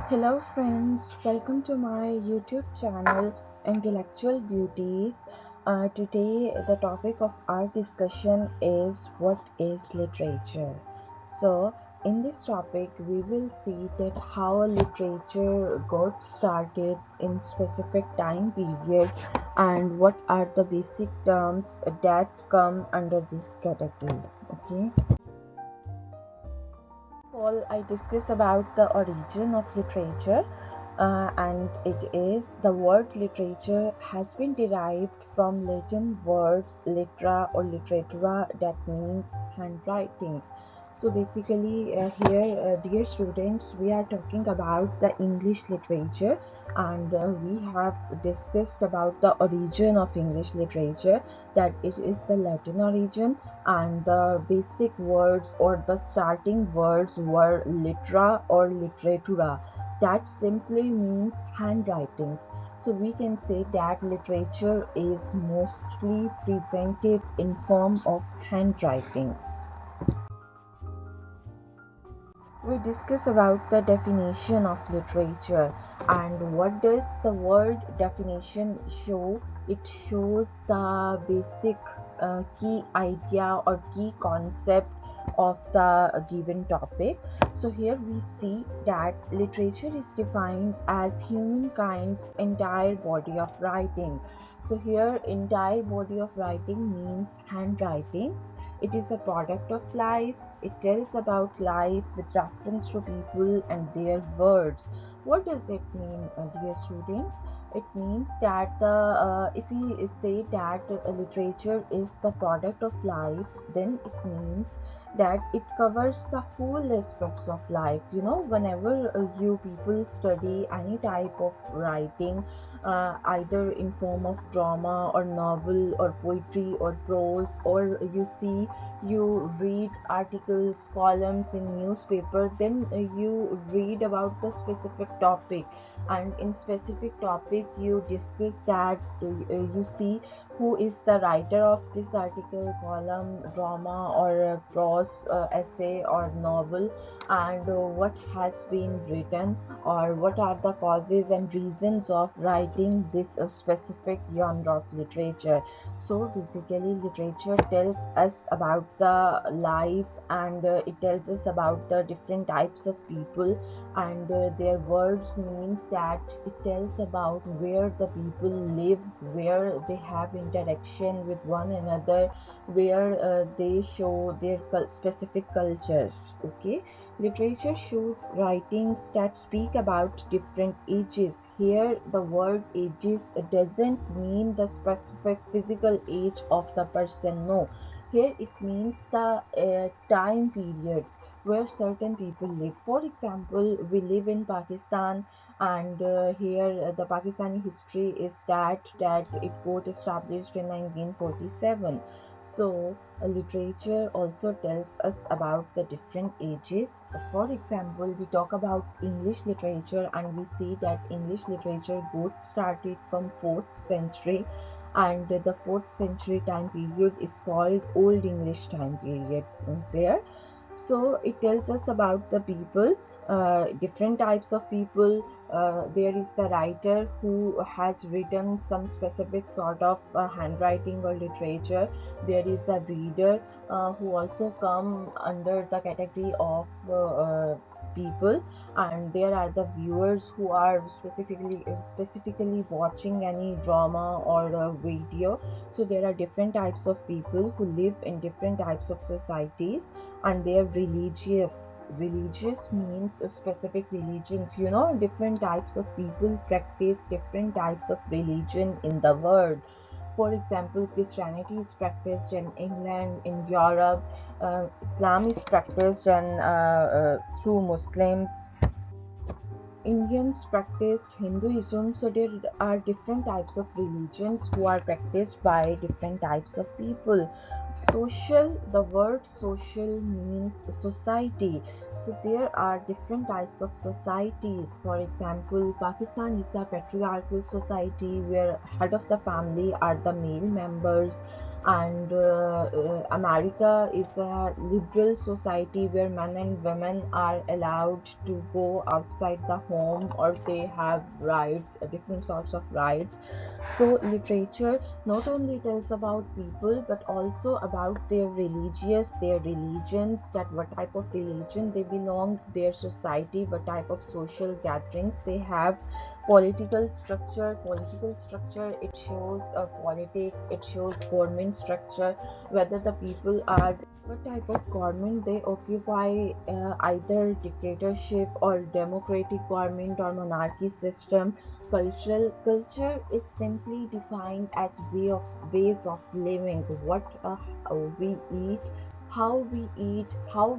Hello friends, welcome to my YouTube channel Intellectual Beauties. Today the topic of our discussion is what is literature. So in this topic we will see that how literature got started in specific time period and what are the basic terms that come under this category. Okay. All I discuss about the origin of literature, and it is the word literature has been derived from Latin words litera or literatura, that means handwritings. So basically, here, dear students, we are talking about the English literature, and we have discussed about the origin of English literature, that it is the Latin origin, and the basic words or the starting words were litera or literatura, that simply means handwritings. So we can say that literature is mostly presented in form of handwritings. We discuss about the definition of literature, and what does the word definition show? It shows the basic key idea or key concept of the given topic. So here we see that literature is defined as humankind's entire body of writing. So here entire body of writing means handwritings. It is a product of life. It tells about life with reference to people and their words. What does it mean, dear students? It means that if we say that literature is the product of life, then it means that it covers the full aspects of life. You know, whenever you people study any type of writing, either in form of drama or novel or poetry or prose, or you see, you read articles, columns in newspaper, then you read about the specific topic, and in specific topic you discuss that, you see who is the writer of this article, column, drama or prose, essay or novel, and what has been written, or what are the causes and reasons of writing this specific genre of literature. So basically literature tells us about the life, and it tells us about the different types of people, and their words means that it tells about where the people live, where they have interaction with one another, where they show their specific cultures. Okay. Literature shows writings that speak about different ages. Here, the word ages doesn't mean the specific physical age of the person, no. Here, it means the time periods where certain people live. For example, we live in Pakistan, and here the Pakistani history is that it got established in 1947. So literature also tells us about the different ages. For example, we talk about English literature, and we see that English literature got started from 4th century, and the 4th century time period is called Old English time period. There, so it tells us about the people, different types of people. There is the writer who has written some specific sort of handwriting or literature. There is a reader who also come under the category of people, and there are the viewers who are specifically watching any drama or video. So there are different types of people who live in different types of societies, and they are religious means specific religions. You know, different types of people practice different types of religion in the world. For example, Christianity is practiced in England, in Europe. Islam is practiced through Muslims. Indians practice Hinduism, so there are different types of religions who are practiced by different types of people. Social, the word social means society. So there are different types of societies. For example, Pakistan is a patriarchal society where head of the family are the male members, and America is a liberal society where men and women are allowed to go outside the home, or they have rights, different sorts of rights. So literature not only tells about people but also about their religions, that what type of religion they belong, their society, what type of social gatherings they have, political structure, it shows politics, it shows government structure, whether the people are, what type of government they occupy, either dictatorship or democratic government or monarchy system. Culture is simply defined as ways of living, what we eat, how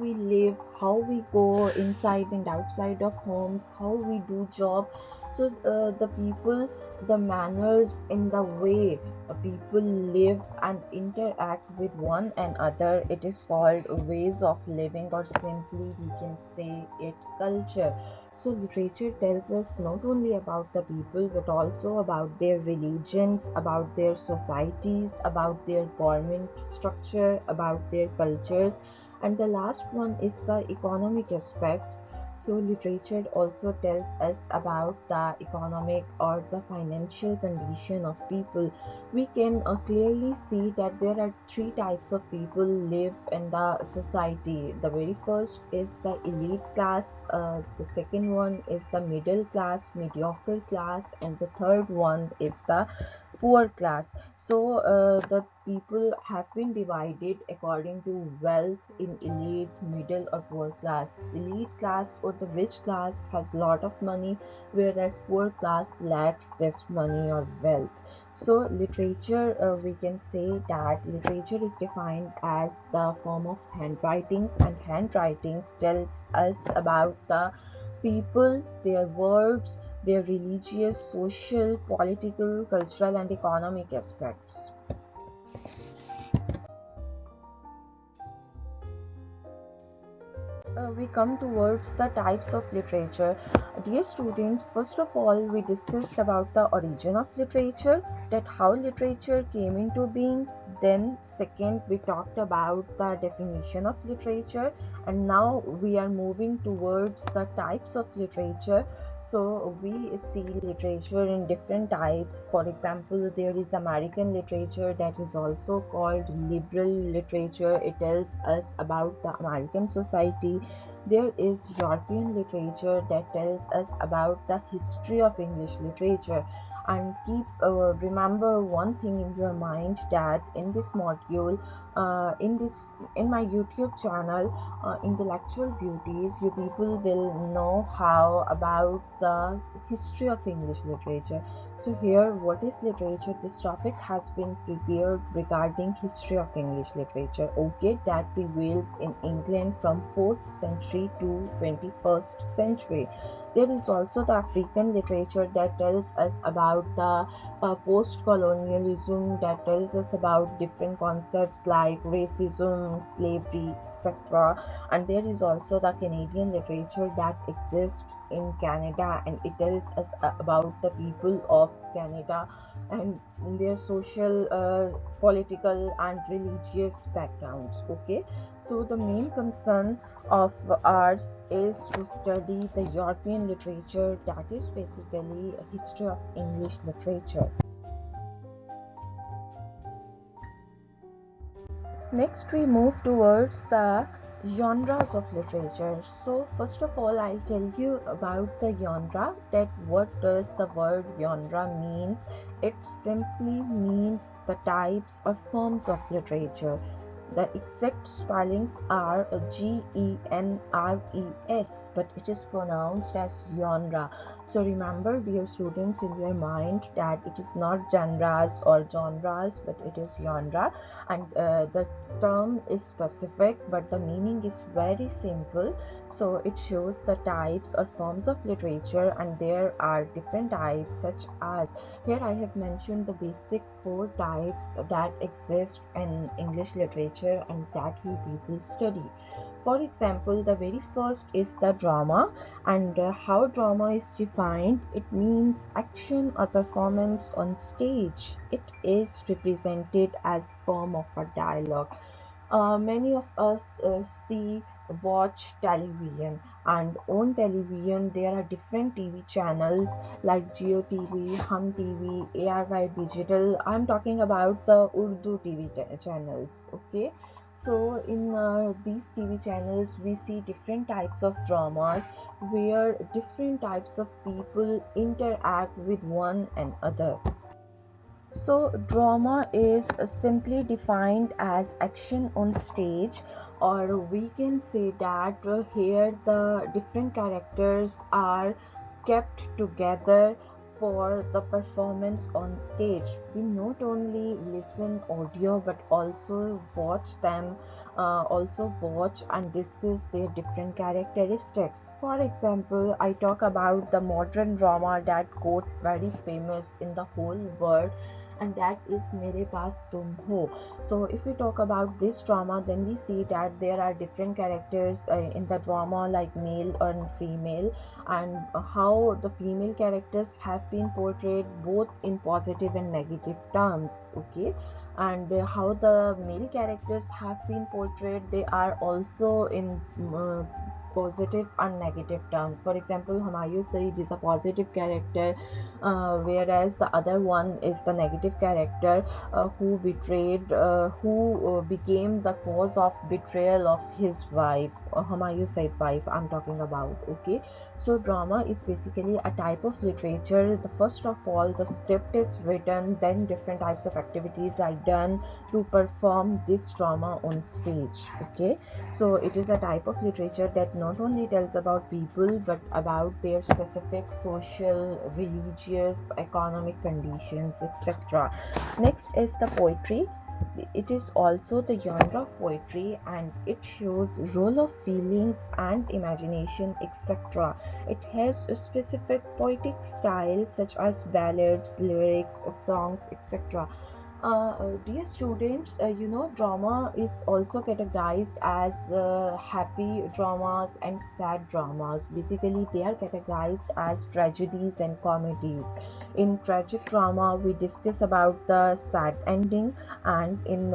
we live, how we go inside and outside of homes, how we do job. So the people, the manners in the way people live and interact with one another, it is called ways of living, or simply we can say it culture. So literature tells us not only about the people but also about their religions, about their societies, about their government structure, about their cultures. And the last one is the economic aspects. So literature also tells us about the economic or the financial condition of people. We can clearly see that there are three types of people live in the society. The very first is the elite class, the second one is the middle class, mediocre class, and the third one is the poor class. So the people have been divided according to wealth in elite, middle, or poor class. Elite class or the rich class has lot of money, whereas poor class lacks this money or wealth. So literature, we can say that literature is defined as the form of handwritings, and handwritings tells us about the people, their words, their religious, social, political, cultural, and economic aspects. We come towards the types of literature. Dear students, first of all, we discussed about the origin of literature, that how literature came into being. Then, second, we talked about the definition of literature, and now we are moving towards the types of literature. So, we see literature in different types. For example, there is American literature that is also called liberal literature. It tells us about the American society. There is European literature that tells us about the history of English literature. And keep remember one thing in your mind, that in this module, in my YouTube channel, Intellectual Beauties, you people will know how about the history of English literature. So here, what is literature? This topic has been prepared regarding history of English literature. Okay, that prevails in England from 4th century to 21st century. There is also the African literature that tells us about the post-colonialism, that tells us about different concepts like racism, slavery, etc. And there is also the Canadian literature that exists in Canada, and it tells us about the people of Canada and their social, political, and religious backgrounds. Okay, so the main concern of ours is to study the European literature, that is basically a history of English literature. Next, we move towards the genres of literature. So, first of all, I'll tell you about the genre, that what does the word genre means. It simply means the types or forms of literature. The exact spellings are Genres, but it is pronounced as genre. So remember, dear students, in your mind that it is not genres or genres, but it is genre, and the term is specific, but the meaning is very simple. So it shows the types or forms of literature, and there are different types, such as here I have mentioned the basic four types that exist in English literature and that we people study. For example, the very first is the drama, and how drama is defined. It means action or performance on stage. It is represented as form of a dialogue. Many of us watch television, and on television there are different TV channels like Geo TV, Hum TV, ARY Digital. I'm talking about the Urdu TV channels. Okay, so in these TV channels we see different types of dramas where different types of people interact with one another. So, drama is simply defined as action on stage, or we can say that here the different characters are kept together for the performance on stage. We not only listen audio but also watch them, also watch and discuss their different characteristics. For example, I talk about the modern drama that got very famous in the whole world, and that is Mere Paas Tum Ho. So if we talk about this drama, then we see that there are different characters in the drama, like male and female, and how the female characters have been portrayed both in positive and negative terms. Okay, and how the male characters have been portrayed, they are also in positive and negative terms. For example, Humayun Saeed is a positive character, whereas the other one is the negative character, who became the cause of betrayal of his wife, Humayun Said wife I'm talking about. Okay, so drama is basically a type of literature. The first of all, the script is written, then different types of activities are done to perform this drama on stage. Okay, so it is a type of literature that not only tells about people but about their specific social, religious, economic conditions, etc. Next is the poetry. It is also the genre of poetry, and it shows role of feelings and imagination, etc. It has a specific poetic style such as ballads, lyrics, songs, etc. Dear students, drama is also categorized as happy dramas and sad dramas. Basically, they are categorized as tragedies and comedies. In tragic drama, we discuss about the sad ending, and in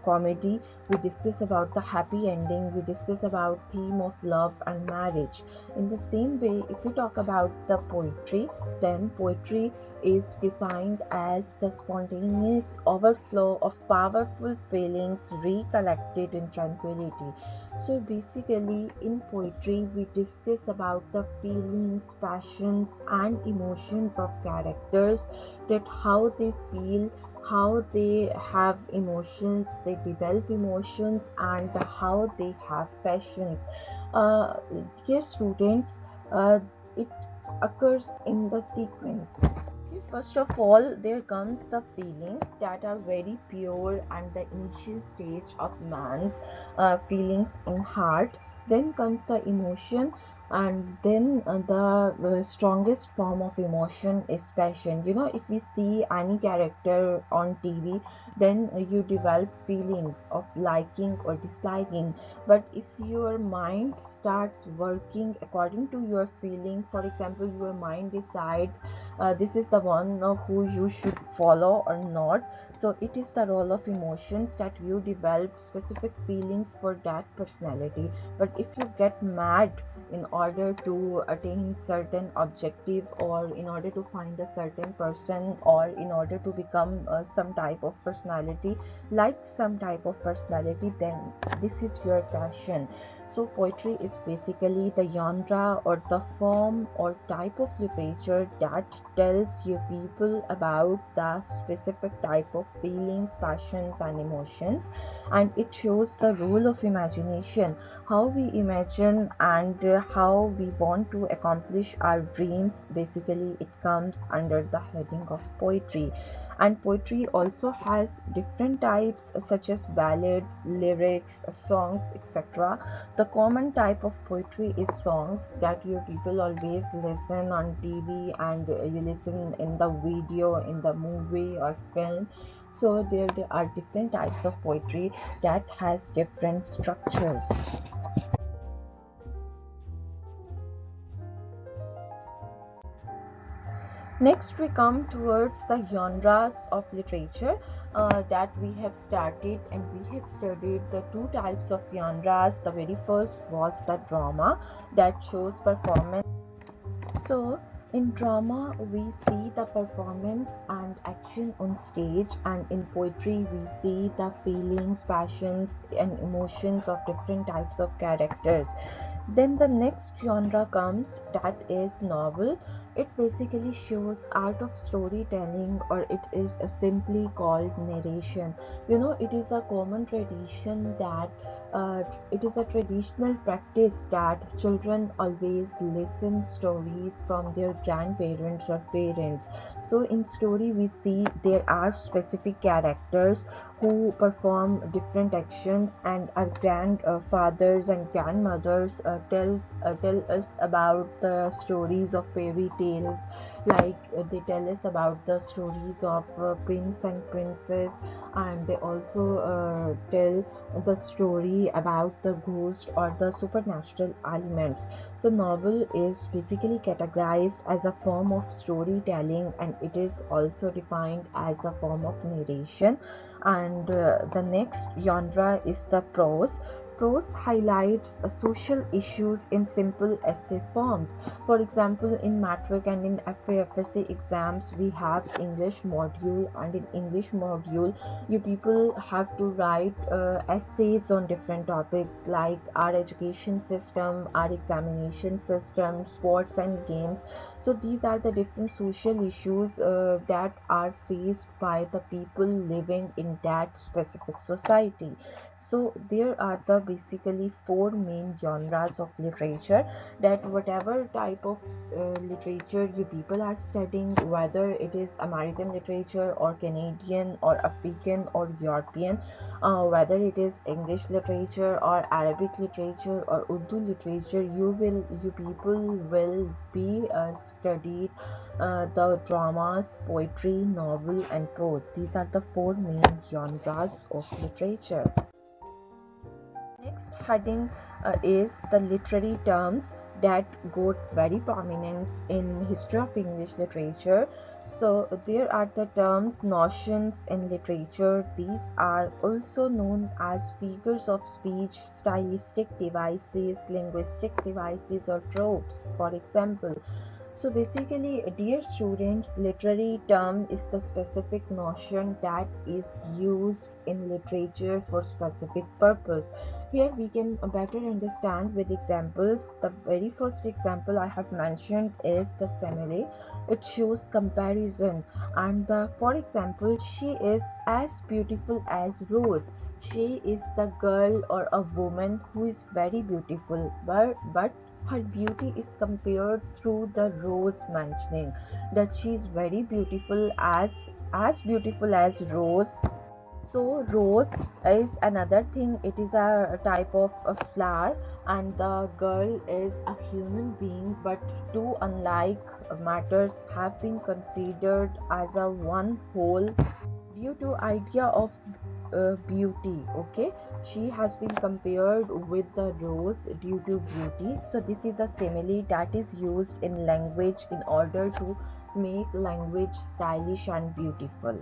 comedy, we discuss about the happy ending. We discuss about theme of love and marriage. In the same way, if we talk about the poetry, then poetry is defined as the spontaneous overflow of powerful feelings recollected in tranquility. So basically, in poetry, we discuss about the feelings, passions, and emotions of characters, that how they feel, how they have emotions, they develop emotions, and how they have passions. Uh, Dear students, it occurs in the sequence. Okay, first of all, there comes the feelings that are very pure and the initial stage of man's feelings in heart. Then comes the emotion, and then the strongest form of emotion is passion. If we see any character on TV, then you develop feeling of liking or disliking. But if your mind starts working according to your feeling, for example, your mind decides this is the one who you should follow or not. So it is the role of emotions that you develop specific feelings for that personality. But if you get mad in order to attain certain objective, or in order to find a certain person, or in order to become some type of personality, like some type of personality, then this is your passion. So poetry is basically the genre or the form or type of literature that tells you people about the specific type of feelings, passions, and emotions, and it shows the role of imagination, how we imagine, and how we want to accomplish our dreams. Basically, it comes under the heading of poetry. And poetry also has different types such as ballads, lyrics, songs, etc. The common type of poetry is songs that you people always listen on TV, and you listen in the video, in the movie or film. So there are different types of poetry that has different structures. Next, we come towards the genres of literature that we have started, and we have studied the two types of genres. The very first was the drama that shows performance. So, in drama, we see the performance and action on stage, and in poetry, we see the feelings, passions, and emotions of different types of characters. Then the next genre comes, that is novel. It basically shows art of storytelling, or it is simply called narration. It is a common tradition that it is a traditional practice that children always listen stories from their grandparents or parents. So in story we see there are specific characters who perform different actions, and our grandfathers and grandmothers tell us about the stories of fairy tales, like they tell us about the stories of prince and princess, and they also tell the story about the ghost or the supernatural elements. So novel is basically categorized as a form of storytelling, and it is also defined as a form of narration. And the next genre is the prose. Prose highlights social issues in simple essay forms. For example, in matric and in FAFSA exams, we have English module, and in English module, you people have to write essays on different topics like our education system, our examination system, sports and games. So these are the different social issues that are faced by the people living in that specific society. So there are the basically four main genres of literature, that whatever type of literature you people are studying, whether it is American literature or Canadian or African or European, whether it is English literature or Arabic literature or Urdu literature, you people will be studied the dramas, poetry, novel, and prose. These are the four main genres of literature. Next heading is the literary terms that got very prominence in history of English literature. So there are the terms notions in literature. These are also known as figures of speech, stylistic devices, linguistic devices, or tropes. For example, so basically, dear students, literary term is the specific notion that is used in literature for specific purpose. Here we can better understand with examples. The very first example I have mentioned is the simile. It shows comparison, and for example, she is as beautiful as Rose. She is the girl or a woman who is very beautiful, but her beauty is compared through the rose, mentioning that she is very beautiful, as beautiful as Rose. So rose is another thing. It is a type of a flower, and the girl is a human being, but two unlike matters have been considered as a one whole due to idea of beauty. Okay, she has been compared with the rose due to beauty. So this is a simile that is used in language in order to make language stylish and beautiful.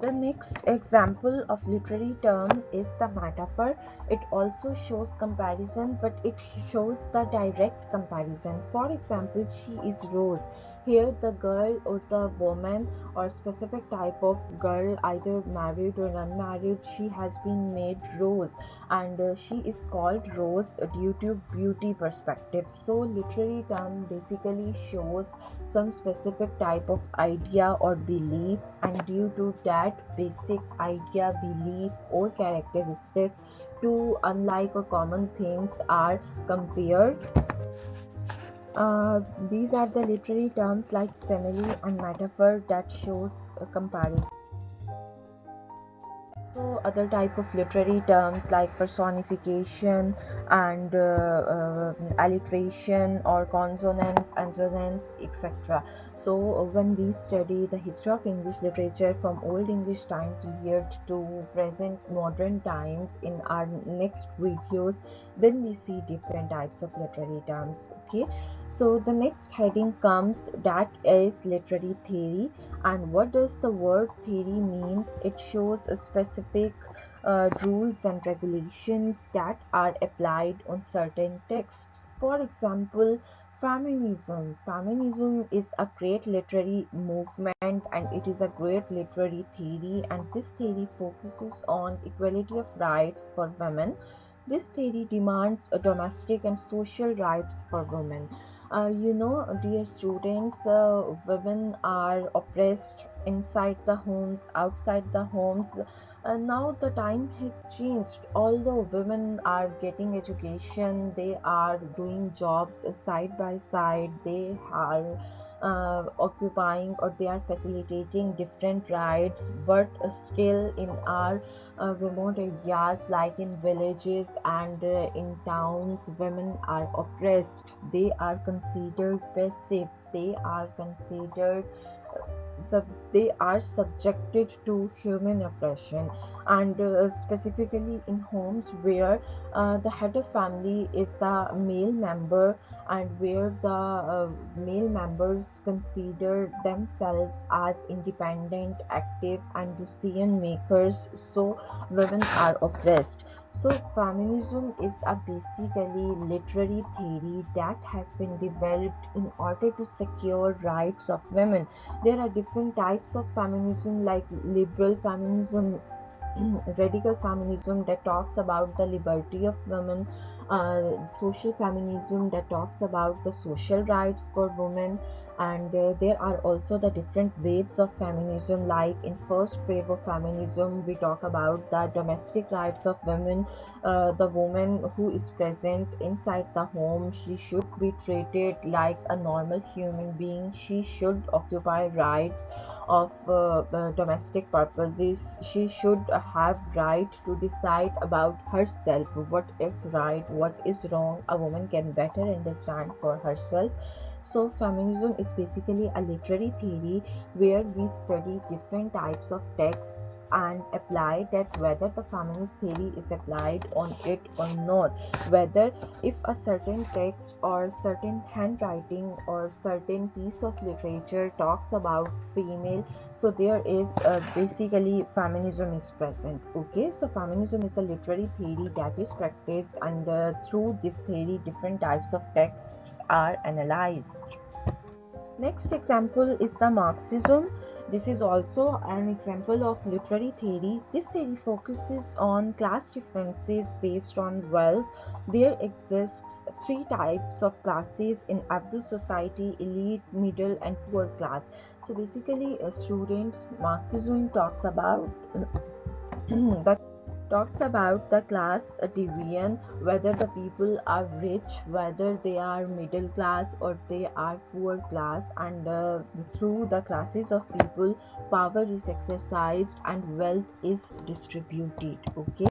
The next example of literary term is the metaphor. It also shows comparison, but it shows the direct comparison. For example, she is Rose. Here, the girl or the woman or specific type of girl, either married or unmarried, she has been made Rose, and she is called Rose due to beauty perspective. So, literary term basically shows some specific type of idea or belief, and due to that basic idea, belief, or characteristics, two unlike or common things are compared. These are the literary terms like simile and metaphor that shows a comparison. So other type of literary terms like personification and alliteration or consonants, assonance, etc. So when we study the history of English literature from old English time period to present modern times in our next videos, then we see different types of literary terms. Okay, so the next heading comes, that is literary theory. And what does the word theory means? It shows a specific rules and regulations that are applied on certain texts. For example, feminism. Feminism is a great literary movement and it is a great literary theory, and this theory focuses on equality of rights for women. This theory demands a domestic and social rights for women. Dear students, women are oppressed inside the homes, outside the homes. Now the time has changed. Although women are getting education, they are doing jobs side by side, they are occupying or they are facilitating different rights, but still in our remote areas like in villages and in towns, women are oppressed. They are considered passive. They are considered they are subjected to human oppression, and specifically in homes where the head of family is the male member, and where the male members consider themselves as independent, active, and decision makers, so women are oppressed. So feminism is a basically literary theory that has been developed in order to secure rights of women. There are different types of feminism like liberal feminism, radical feminism that talks about the liberty of women, social feminism that talks about the social rights for women, and there are also the different waves of feminism. Like in first wave of feminism, we talk about the domestic rights of women. The woman who is present inside the home, she should be treated like a normal human being. She should occupy rights of domestic purposes. She should have right to decide about herself, what is right, what is wrong. A woman can better understand for herself. So feminism is basically a literary theory where we study different types of texts and apply that, whether the feminist theory is applied on it or not, whether if a certain text or certain handwriting or certain piece of literature talks about female, so there is basically feminism is present. Okay, so feminism is a literary theory that is practiced, and through this theory different types of texts are analyzed. Next example is the Marxism. This is also an example of literary theory. This theory focuses on class differences based on wealth. There exists three types of classes in every society: elite, middle, and poor class. So basically, students, Marxism talks about the class division, whether the people are rich, whether they are middle class, or they are poor class, and through the classes of people, power is exercised and wealth is distributed. Okay.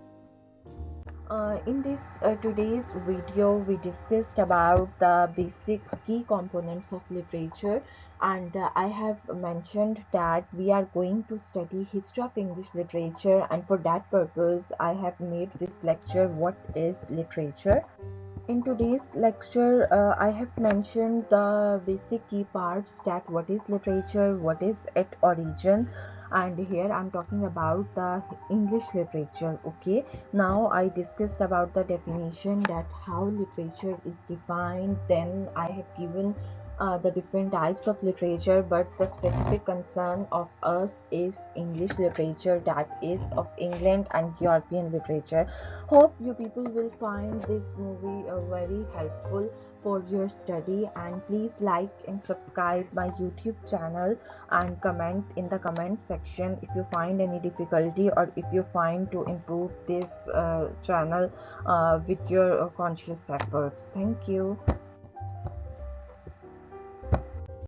In this today's video, we discussed about the basic key components of literature, and I have mentioned that we are going to study history of English literature, and for that purpose, I have made this lecture, What is Literature? In today's lecture, I have mentioned the basic key parts, that what is literature, what is its origin, and here I'm talking about the English literature. Okay, now I discussed about the definition, that how literature is defined. Then I have given the different types of literature, but the specific concern of us is English literature, that is of England and European literature. Hope you people will find this movie very helpful for your study, and please like and subscribe my YouTube channel, and comment in the comment section if you find any difficulty, or if you find to improve this channel with your conscious efforts. Thank you.